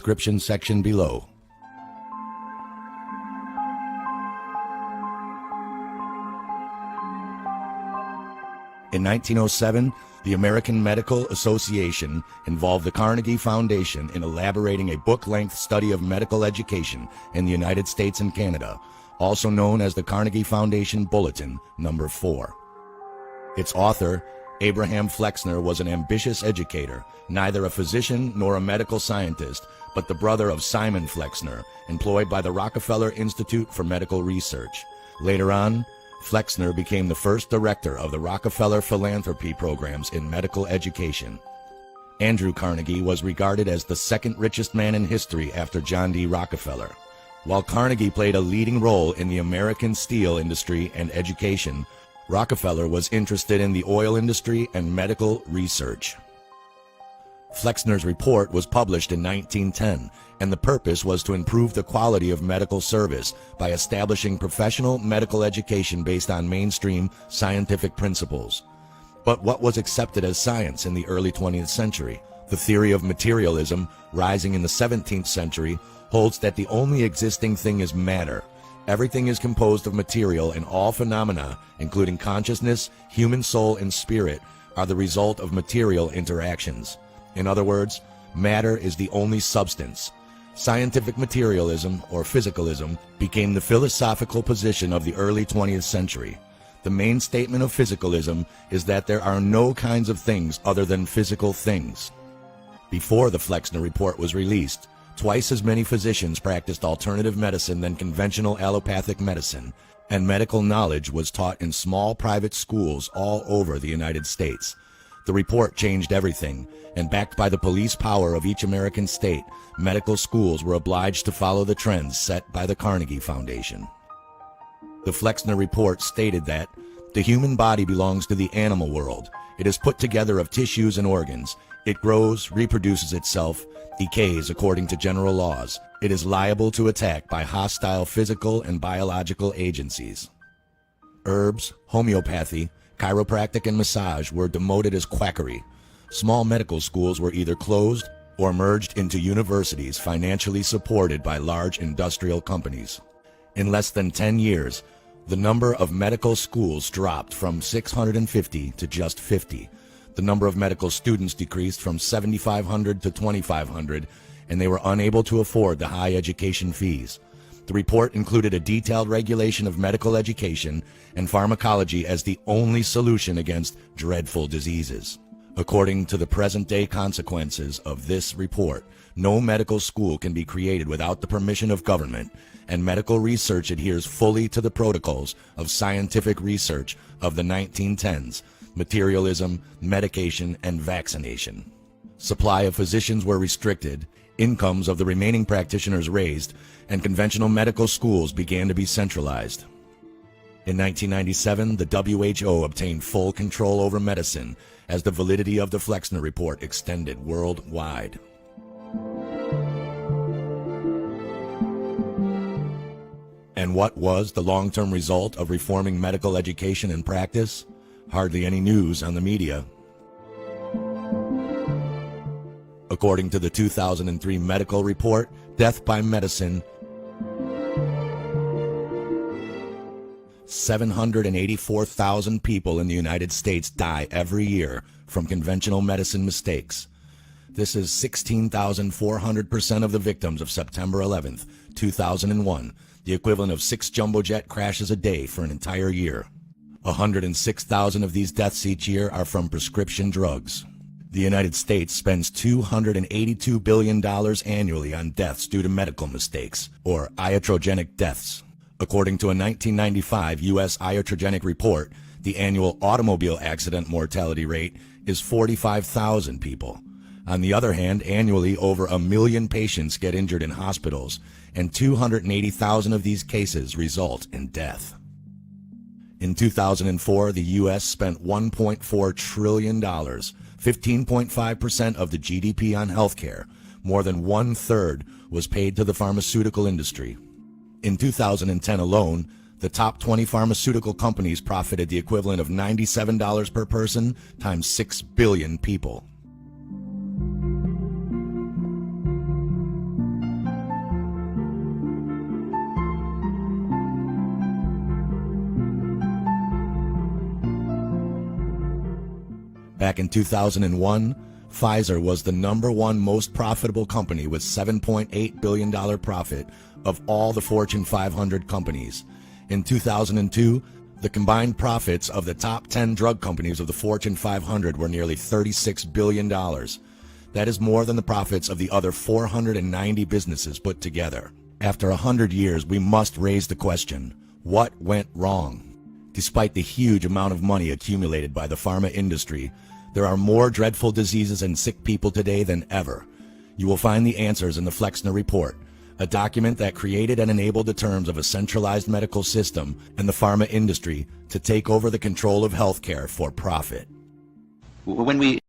description section below. In 1907, the American Medical Association involved the Carnegie Foundation in elaborating a book-length study of medical education in the United States and Canada, also known as the Carnegie Foundation Bulletin No. 4. Its author, Abraham Flexner, was an ambitious educator, neither a physician nor a medical scientist, but the brother of Simon Flexner, employed by the Rockefeller Institute for Medical Research. Later on, Flexner became the first director of the Rockefeller philanthropy programs in medical education. Andrew Carnegie was regarded as the second richest man in history after John D. Rockefeller. While Carnegie played a leading role in the American steel industry and education, Rockefeller was interested in the oil industry and medical research. Flexner's report was published in 1910, and the purpose was to improve the quality of medical service by establishing professional medical education based on mainstream scientific principles. But what was accepted as science in the early 20th century? The theory of materialism, rising in the 17th century, holds that the only existing thing is matter. Everything is composed of material, and all phenomena, including consciousness, human soul, and spirit, are the result of material interactions. In other words, matter is the only substance. Scientific materialism, or physicalism, became the philosophical position of the early 20th century. The main statement of physicalism is that there are no kinds of things other than physical things. Before the Flexner Report was released, twice as many physicians practiced alternative medicine than conventional allopathic medicine, and medical knowledge was taught in small private schools all over the United States. The report changed everything, and backed by the police power of each American state, medical schools were obliged to follow the trends set by the Carnegie Foundation. The Flexner Report stated that the human body belongs to the animal world. It is put together of tissues and organs. It grows, reproduces itself, decays according to general laws. It is liable to attack by hostile physical and biological agencies. Herbs, homeopathy, chiropractic, and massage were demoted as quackery. Small medical schools were either closed or merged into universities financially supported by large industrial companies. In less than 10 years, the number of medical schools dropped from 650 to just 50. The number of medical students decreased from 7,500 to 2,500, and they were unable to afford the high education fees. The report included a detailed regulation of medical education and pharmacology as the only solution against dreadful diseases. According to the present-day consequences of this report, no medical school can be created without the permission of government, and medical research adheres fully to the protocols of scientific research of the 1910s, materialism, medication, and vaccination. Supply of physicians were restricted, incomes of the remaining practitioners raised, and conventional medical schools began to be centralized. In 1997, the WHO obtained full control over medicine as the validity of the Flexner Report extended worldwide. And what was the long-term result of reforming medical education and practice? Hardly any news on the media. According to the 2003 medical report, Death by Medicine, 784,000 people in the United States die every year from conventional medicine mistakes. This is 16,400% of the victims of September 11th, 2001, the equivalent of 6 jumbo jet crashes a day for an entire year. 106,000 of these deaths each year are from prescription drugs. The United States spends $282 billion annually on deaths due to medical mistakes, or iatrogenic deaths. According to a 1995 U.S. iatrogenic report, the annual automobile accident mortality rate is 45,000 people. On the other hand, annually over 1 million patients get injured in hospitals, and 280,000 of these cases result in death. In 2004, the U.S. spent $1.4 trillion, 15.5% of the GDP on healthcare. More than 1/3 was paid to the pharmaceutical industry. In 2010 alone, the top 20 pharmaceutical companies profited the equivalent of $97 per person times 6 billion people. Back in 2001, Pfizer was the #1 most profitable company with $7.8 billion profit of all the Fortune 500 companies. In 2002, the combined profits of the top 10 drug companies of the Fortune 500 were nearly $36 billion. That is more than the profits of the other 490 businesses put together. After 100 years, we must raise the question, what went wrong? Despite the huge amount of money accumulated by the pharma industry, there are more dreadful diseases and sick people today than ever. You will find the answers in the Flexner Report, a document that created and enabled the terms of a centralized medical system and the pharma industry to take over the control of healthcare for profit. When we